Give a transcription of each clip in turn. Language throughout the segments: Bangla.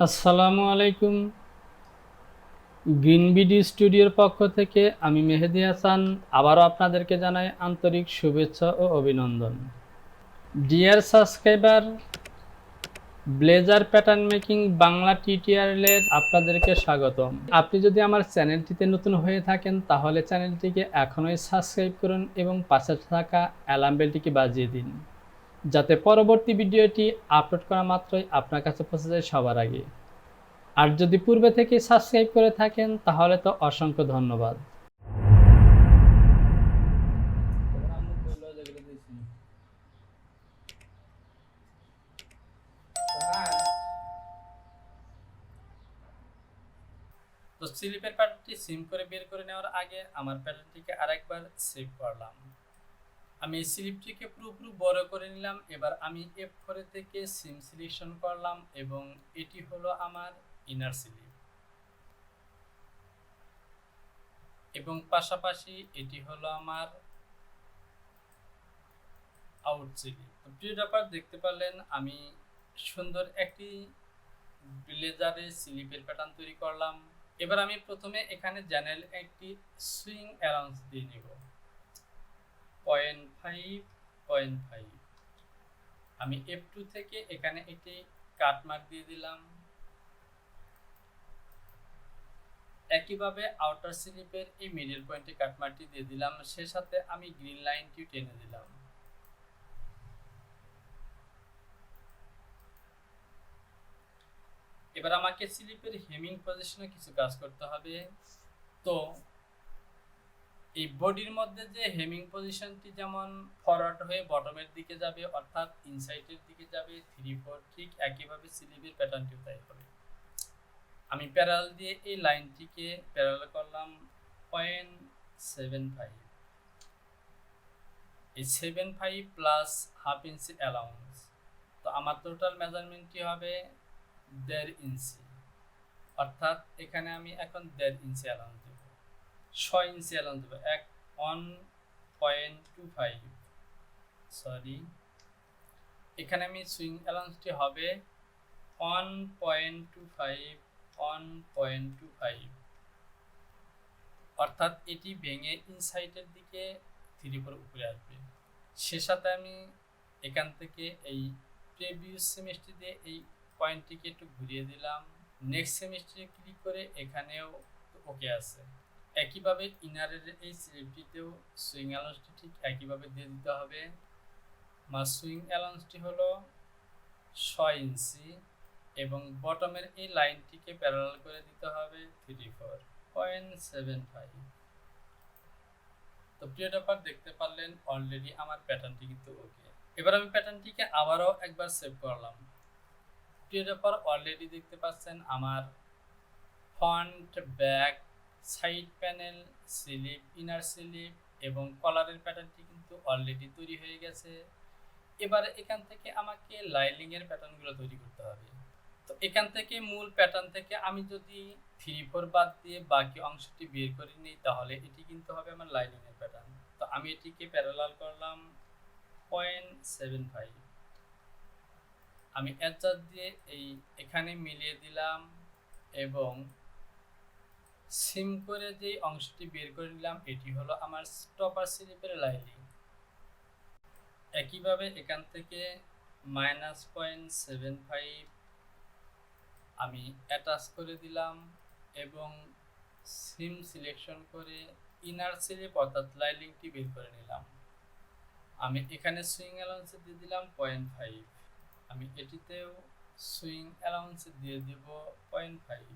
আসসালামু আলাইকুম। গ্রিন বিডি স্টুডিওর পক্ষ থেকে আমি মেহেদি হাসান আবারও আপনাদেরকে জানাই আন্তরিক শুভেচ্ছা ও অভিনন্দন। Dear subscriber, blazer pattern making Bangla টিউটোরিয়ালের আপনাদেরকে স্বাগতম। আপনি যদি আমার চ্যানেলটিতে নতুন হয়ে থাকেন তাহলে চ্যানেলটিকে এখনই সাবস্ক্রাইব করুন এবং পাশে থাকা অ্যালার্ম বেলটিকে বাজিয়ে দিন, যাতে পরবর্তী ভিডিওটি আপলোড করা মাত্রই আপনার কাছে পৌঁছে যায় সবার আগে। আর যদি পূর্বে থেকে সাবস্ক্রাইব করে থাকেন তাহলে তো অসংখ্য ধন্যবাদ। তো স্লিপের প্যাটার্নটি সিম করে বের করে নেওয়ার আগে আমার প্যাটার্নটিকে আরেকবার সেভ করলাম। আমি এই স্লিপটিকে পুরোপুরি বড় করে নিলাম। এবার আমি F4 থেকে সিম সিলেকশন করলাম এবং এটি হলো আমার ইনার স্লিপ এবং পাশাপাশি এটি হলো আমার আউট স্লিপ। তো প্রিয় ব্যাপার, দেখতে পারলেন আমি সুন্দর একটি ব্লেজারে স্লিপের প্যাটার্ন তৈরি করলাম। এবার আমি প্রথমে এখানে চ্যানেল একটি সুইং অ্যালাউন্স দিয়ে নেব 0.5 আমি F2 থেকে এখানে একটি কাট মার্ক দিয়ে দিলাম। একইভাবে আউটার স্লিপের এই মিডল পয়েন্টে কাট মার্কটি দিয়ে দিলাম, সে সাথে আমি গ্রিন লাইনটি টেনে দিলাম। এবার আমাকে স্লিপের হেমিং পজিশনে কিছু কাজ করতে হবে। তো এই বডির মধ্যে যে হেমিং পজিশনটি যেমন ফরওয়ার্ড হয়ে বটমের দিকে যাবে, অর্থাৎ ইনসাইডের দিকে যাবে 3-4, ঠিক একইভাবে স্লিপের প্যাটার্নটিও তাই হবে। আমি প্যারালাল দিয়ে এই লাইনটিকে প্যারালাল করলাম 0.75। এই 75 প্লাস হাফ ইঞ্চি অ্যালাউন্স, তো আমার টোটাল মেজারমেন্টটি হবে 1.5 ইঞ্চি, অর্থাৎ এখানে আমি এখন 1.5 ইঞ্চি অ্যালাউন্স দেব, 6 ইঞ্চি অ্যালাউন্স দেব। 1.25, সরি, এখানে আমি সুইং অ্যালাউন্সটি হবে 1.25, অর্থাৎ এটি ভেঙে ইনসাইডের দিকে 3-4 উপরে আসবে। সে সাথে আমি এখান থেকে এই প্রিভিয়াস সেমিস্টার দিয়ে এই পয়েন্টটিকে একটু ঘুরিয়ে দিলাম। নেক্সট সেমিস্টারে ক্লিক করে এখানেও ওকে আছে। একইভাবে ইনারের এই স্লিপটিতেও সুইং অ্যালাউন্সটি ঠিক একইভাবে দিয়ে দিতে হবে। আমার সুইং অ্যালাউন্সটি হলো 6 ইঞ্চি এবং বটমের এই লাইনটিকে প্যারালাল করে দিতে হবে 3-4.75। তো প্রিয় ব্যাপার, দেখতে পারলেন অলরেডি আমার প্যাটার্নটি কিন্তু ওকে। এবার আমি প্যাটার্নটিকে আবারও একবার সেভ করলাম। প্রিয় ব্যাপার, অলরেডি দেখতে পাচ্ছেন আমার front, back, side panel, slip, inner slip এবং কলারের প্যাটার্নটি কিন্তু অলরেডি তৈরি হয়ে গেছে। এবারে এখান থেকে আমাকে লাইনিং এর প্যাটার্নগুলো তৈরি করতে হবে। তো এখান থেকে মূল প্যাটার্ন থেকে আমি যদি 3-4 বাদ দিয়ে বাকি অংশটি বের করে নিই তাহলে এটি কিন্তু হবে আমার লাইনিং এর প্যাটার্ন। তো আমি এটিকে প্যারালাল করলাম 0.75, আমি অ্যাডজাস্ট দিয়ে এখানে মিলিয়ে দিলাম এবং সিম করে যে অংশটি বের করে নিলাম এটি হলো আমার স্টপার স্লিপের লাইনিং। একইভাবে এখান থেকে -0.75 আমি অ্যাটাচ করে দিলাম এবং সিম সিলেকশন করে ইনার স্লিপ অর্থাৎ লাইনিংটি বের করে নিলাম। আমি এখানে সুইং অ্যালাউন্স দিয়ে দিলাম 0.5, আমি এটিতেও সুইং অ্যালাউন্স দিয়ে দেব 0.5।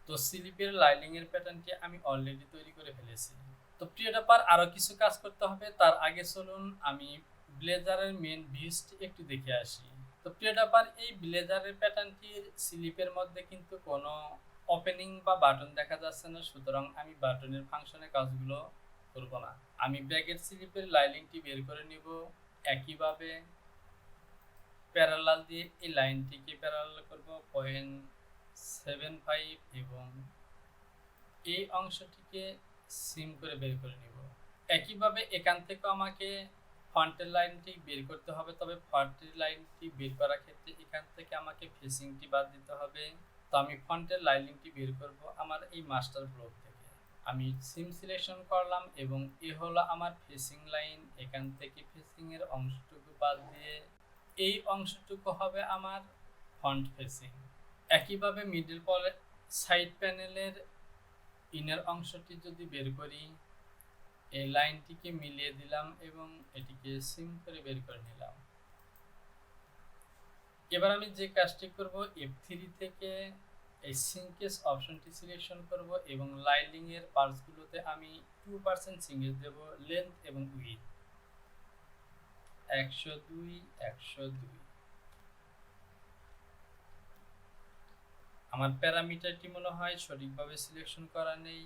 তো স্লিপের লাইনিং এর প্যাটার্নটি আমি অলরেডি তৈরি করে ফেলেছি। তো প্রিয় ব্যাপার, আরও কিছু কাজ করতে হবে। তার আগে চলুন আমি ব্লেজারের মেন ভিউজটি একটু দেখে আসি। তো প্রিয় ব্যাপার, এই ব্লেজারের প্যাটার্নটির স্লিপের মধ্যে কিন্তু কোনো ওপেনিং বা বাটন দেখা যাচ্ছে না, সুতরাং আমি বাটনের ফাংশনে কাজগুলো করব না। আমি ব্যাকের স্লিপের লাইনিংটি বের করে নিব। একইভাবে প্যারালাল দিয়ে এই লাইনটিকে প্যারালাল করব 0.75 এবং এই অংশটিকে সিম করে বের করে নিব। একইভাবে এখান থেকে আমাকে ফন্টের লাইনটি বের করতে হবে, তবে ফন্টের লাইনটি বের করার ক্ষেত্রে এখান থেকে আমাকে ফেসিংটি বাদ দিতে হবে। তো আমি ফন্টের লাইনটি বের করব আমার এই মাস্টার ব্লক থেকে। আমি সিম সিলেকশন করলাম এবং এ হলো আমার ফেসিং লাইন। এখান থেকে ফেসিং এর অংশটুকু বাদ দিয়ে এই অংশটুকু হবে আমার ফন্ট ফেসিং। একইভাবে মিডল সাইড প্যানেলের ইনার অংশটি যদি বের করি, এই লাইনটিকে মিলিয়ে দিলাম এবং এটিকে সিম করে বের করে নিলাম। এবার আমি যে কাজটি করব, F3 থেকে এই সিঙ্কেজ অপশনটি সিলেকশন করব এবং লাইলিং এর পার্টসগুলোতে আমি 2% সিঙ্কেজ দেব, লেন্থ এবং উইডথ 102 102। আমার প্যারামিটারটি মনে হয় সঠিকভাবে সিলেকশন করা নেই।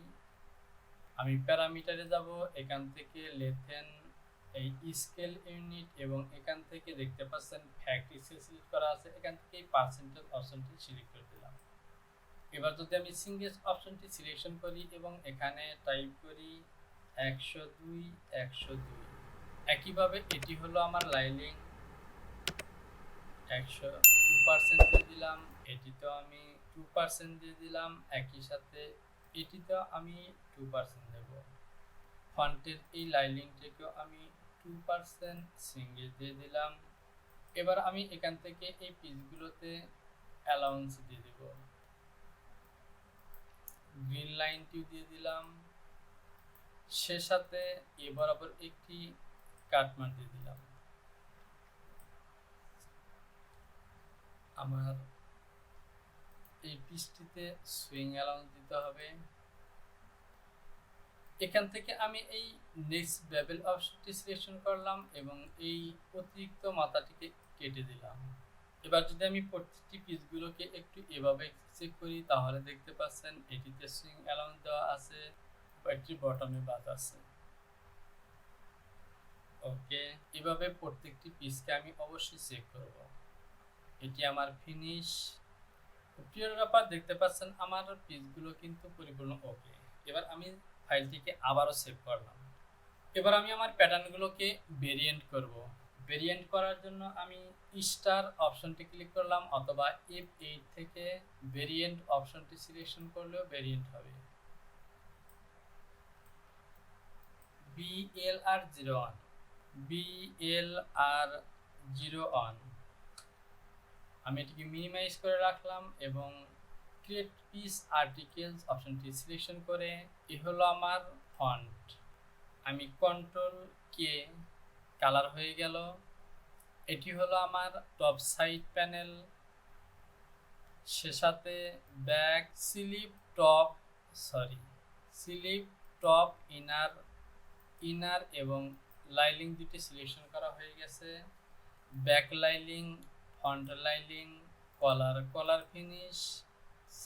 আমি প্যারামিটারে যাব, এখান থেকে লেথেন এই স্কেল ইউনিট এবং এখান থেকে দেখতে পাচ্ছেন ফ্যাক্টরি সিলেক্ট করা আছে, এখান থেকে এই পার্সেন্টেজ অপশনটি সিলেক্ট করে দিলাম। এবার যদি আমি সিঙ্গেল অপশনটি সিলেকশন করি এবং এখানে টাইপ করি 102 102, একইভাবে এটি হলো আমার লাইলিং 102% দিয়ে দিলাম, এটিতেও আমি 2% দিয়ে দিলাম, একই সাথে এটিতেও আমি 2% দেব। ফন্টের এই লাইলিংটিকেও আমি 2% সিঙ্গেল দিয়ে দিলাম। এবার আমি এখান থেকে এই পিসগুলোতে অ্যালাউন্স দিয়ে দেব, গ্রিন লাইনটিও দিয়ে দিলাম, সে সাথে এ বরাবর একটি কাটমার্ক দিয়ে দিলাম। আমার এই পিসটিতে সুইং অ্যালাউন্স দিতে হবে। এখান থেকে আমি এই নেক্সট বেবেল অপশনটি সিলেকশন করলাম এবং এই অতিরিক্ত মাথাটিকে কেটে দিলাম। এবার যদি আমি প্রত্যেকটি পিসগুলোকে একটু এভাবে চেক করি, তাহলে দেখতে পাচ্ছেন এটিতে সুইং অ্যালাউন্স দেওয়া আছে, এটির বটমে বাদ আছে। ওকে, এভাবে প্রত্যেকটি পিসকে আমি অবশ্যই চেক করব। এটি আমার ফিনিশ। প্রিয় ব্যাপার, দেখতে পাচ্ছেন আমার পিসগুলো কিন্তু পরিপূর্ণ ওকে। এবার আমি ফাইলটিকে আবারও সেভ করলাম। এবার আমি আমার প্যাটার্নগুলোকে ভেরিয়েন্ট করব। ভেরিয়েন্ট করার জন্য আমি স্টার অপশনটি ক্লিক করলাম, অথবা F8 থেকে ভেরিয়েন্ট অপশনটি সিলেকশন করলেও ভেরিয়েন্ট হবে। BLR01 BLR01 আমি এটিকে মিনিমাইজ করে রাখলাম এবং ক্রিয়েট পিস আর্টিকেলস অপশনটি সিলেকশন করে এ হলো আমার ফন্ট। আমি কন্ট্রোল কে, কালার হয়ে গেল। এটি হলো আমার টপ সাইড প্যানেল, সে সাথে ব্যাক স্লিপ টপ ইনার এবং লাইলিং দুটি সিলেকশন করা হয়ে গেছে। ব্যাক লাইলিং, ফ্রন্ট লাইলিং, কলার ফিনিশ,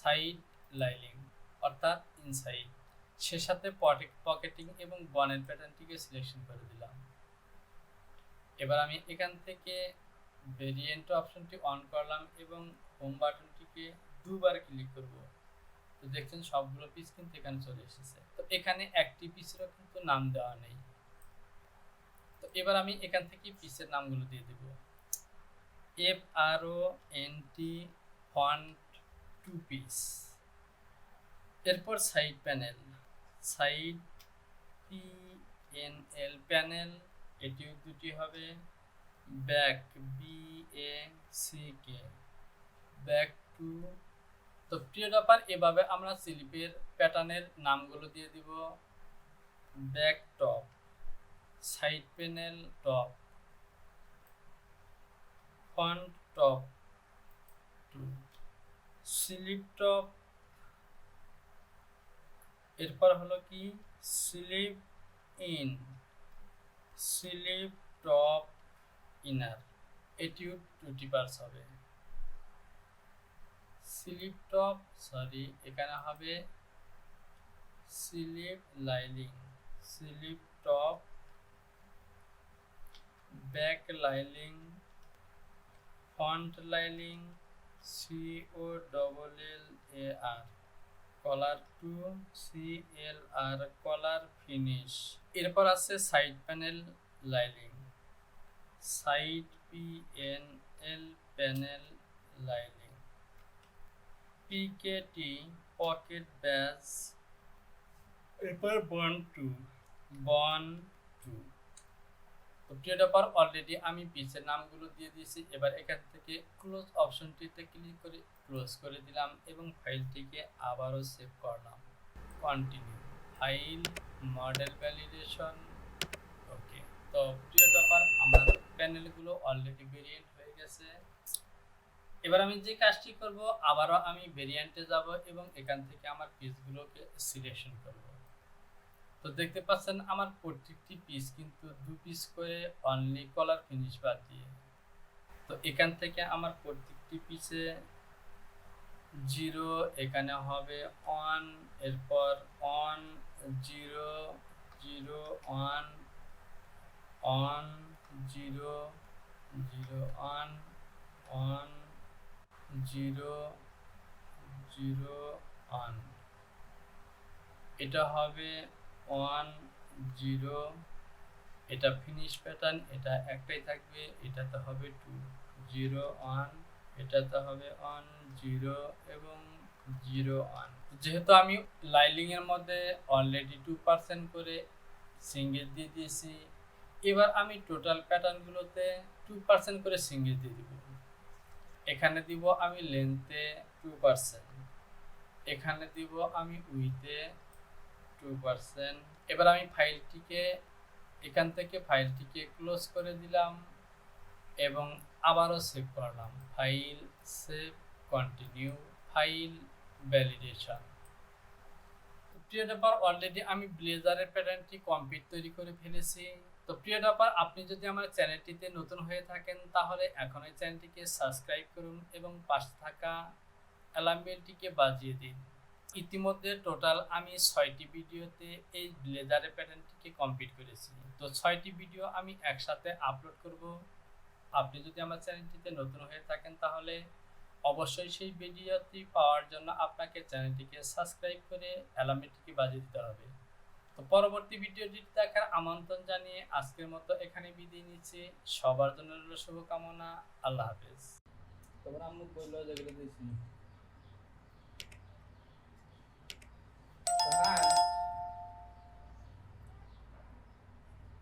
সাইড লাইলিং অর্থাৎ ইনসাইড, সে সাথে পকেটিং এবং বনের প্যাটার্নটিকে সিলেকশন করে দিলাম। এবার আমি এখান থেকে ভেরিয়েন্ট অপশনটি অন করলাম এবং হোম বাটনটিকে দুবার ক্লিক করব। তো দেখছেন সবগুলো পিস কিন্তু এখানে চলে এসেছে। তো এখানে একটি পিসেরও কিন্তু নাম দেওয়া নেই। তো এবার আমি এখান থেকে পিসের নামগুলো দিয়ে দেব। FRONT font 2 piece. এরপর side panel, side PNL panel, এটিও দুটি হবে। Back BACK, back to. তো প্রিয় ব্যাপার, এভাবে আমরা স্লিপের প্যাটার্নের নামগুলো দিয়ে দিব। Back top, side panel top, front top two, slip top, এরপর হলো কি slip in, slip top inner, এটিও 2টি পার্টস হবে। স্লিপ টপ, এখানে হবে slip lining, slip top, back lining, front lining, COLLAR, collar two, CLR, collar finish. এরপর আছে side panel lining, side PNL panel lining, PKT pocket ব্যাস, এরপর বন টু। তো প্রিয় ডপার অলরেডি আমি পিসের নামগুলো দিয়ে দিয়েছি। এবার এখান থেকে ক্লোজ অপশনটিতে ক্লিক করে ক্লোজ করে দিলাম এবং ফাইলটিকে আবারও সেভ করলাম। কন্টিনিউ, ফাইল, মডেল ভ্যালিডেশন, ওকে। তো প্রিয় ডপার আমার প্যানেলগুলো অলরেডি ভেরিয়েন্ট হয়ে গেছে। এবার আমি যে কাজটি করব, আবারও আমি ভেরিয়েন্টে যাব এবং এখান থেকে আমার পিসগুলোকে সিলেকশন করব। তো দেখতে পাচ্ছেন আমার প্রত্যেকটি পিস কিন্তু 2 পিস করে অনলি কলার ফিনিশ বাদ দিয়ে। তো এখান থেকে আমার প্রত্যেকটি পিসে 0, এখানে হবে 1, এরপর 1 0 0 1 1 0 0 1 1 0 0 1, এটা হবে 1 0, এটা ফিনিশ প্যাটার্ন, এটা একটাই থাকবে, এটাতে হবে 2 0 1, এটাতে হবে 1 0 এবং 0 1। যেহেতু আমি লাইলিং এর মধ্যে অলরেডি 2% করে সিঙ্গেল দিয়ে দিয়েছি, এবার আমি টোটাল প্যাটার্নগুলোতে 2% করে সিঙ্গেল দিয়ে দিব। এখানে দিব আমি লেন্থে 2%, এখানে দিব আমি উইথে 2%। এবার আমি ফাইলটিকে এখান থেকে ফাইলটিকে ক্লোজ করে দিলাম এবং আবারও সেভ করলাম। File, save, continue, file, validation. প্রিয় ডপার অলরেডি আমি ব্লেজারের প্যাটার্নটি কমপ্লিট তৈরি করে ফেলেছি। তো প্রিয় ডপার আপনি যদি আমার চ্যানেলটিতে নতুন হয়ে থাকেন তাহলে এখনই চ্যানেলটিকে সাবস্ক্রাইব করুন এবং পাশে থাকা অ্যালার্ম বেলটিকে বাজিয়ে দিন। ইতিমধ্যে টোটাল আমি 6টি ভিডিওতে এই ব্লেজারের প্যাটার্নটিকে কমপ্লিট করেছি। তো 6টি ভিডিও আমি একসাথে আপলোড করব। আপনি যদি আমার চ্যানেলটিতে নতুন হয়ে থাকেন তাহলে অবশ্যই সেই ভিডিওটি পাওয়ার জন্য আপনাকে চ্যানেলটিকে সাবস্ক্রাইব করে অ্যালার্মটিকে বাজিয়ে দিতে হবে। তো পরবর্তী ভিডিওটি দেখার আমন্ত্রণ জানিয়ে আজকের মতো এখানে বিদায় নিচ্ছি। সবার জন্য রইল শুভকামনা। আল্লাহ হাফেজ। তোমার আম্মু কইলো যেগুলো দিয়েছি।